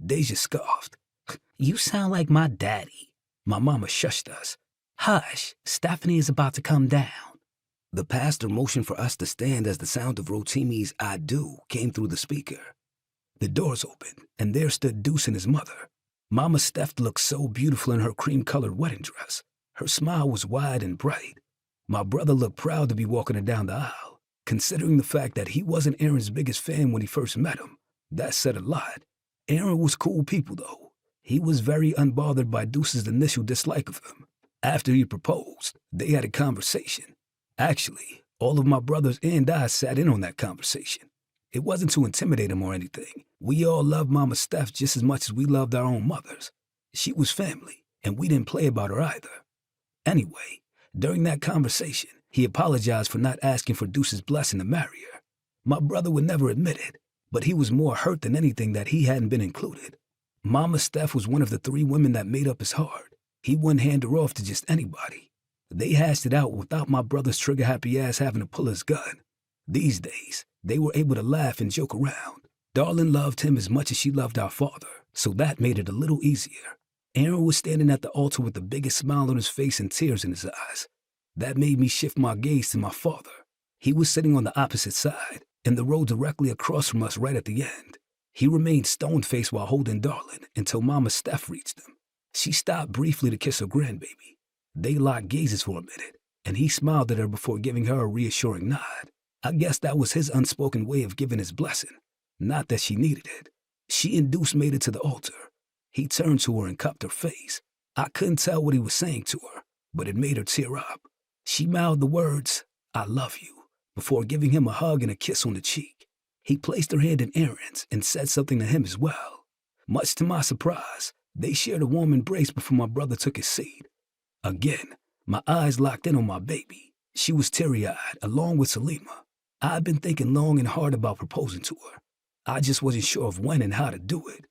Deja scoffed. You sound like my daddy. My mama shushed us. Hush, Stephanie is about to come down. The pastor motioned for us to stand as the sound of Rotimi's I do came through the speaker. The doors opened, and there stood Deuce and his mother. Mama Steph looked so beautiful in her cream-colored wedding dress. Her smile was wide and bright. My brother looked proud to be walking her down the aisle. Considering the fact that he wasn't Aaron's biggest fan when he first met him, that said a lot. Aaron was cool people, though. He was very unbothered by Deuce's initial dislike of him. After he proposed, they had a conversation. Actually, all of my brothers and I sat in on that conversation. It wasn't to intimidate him or anything. We all loved Mama Steph just as much as we loved our own mothers. She was family, and we didn't play about her either. Anyway, during that conversation, he apologized for not asking for Deuce's blessing to marry her. My brother would never admit it, but he was more hurt than anything that he hadn't been included. Mama Steph was one of the 3 women that made up his heart. He wouldn't hand her off to just anybody. They hashed it out without my brother's trigger-happy ass having to pull his gun. These days, they were able to laugh and joke around. Darlin loved him as much as she loved our father, so that made it a little easier. Aaron was standing at the altar with the biggest smile on his face and tears in his eyes. That made me shift my gaze to my father. He was sitting on the opposite side, in the row directly across from us right at the end. He remained stone-faced while holding Darlin until Mama Steph reached him. She stopped briefly to kiss her grandbaby. They locked gazes for a minute, and he smiled at her before giving her a reassuring nod. I guess that was his unspoken way of giving his blessing. Not that she needed it. She and Deuce made it to the altar. He turned to her and cupped her face. I couldn't tell what he was saying to her, but it made her tear up. She mouthed the words, "I love you," before giving him a hug and a kiss on the cheek. He placed her hand in Aaron's and said something to him as well. Much to my surprise, they shared a warm embrace before my brother took his seat. Again, my eyes locked in on my baby. She was teary-eyed, along with Salima. I'd been thinking long and hard about proposing to her. I just wasn't sure of when and how to do it.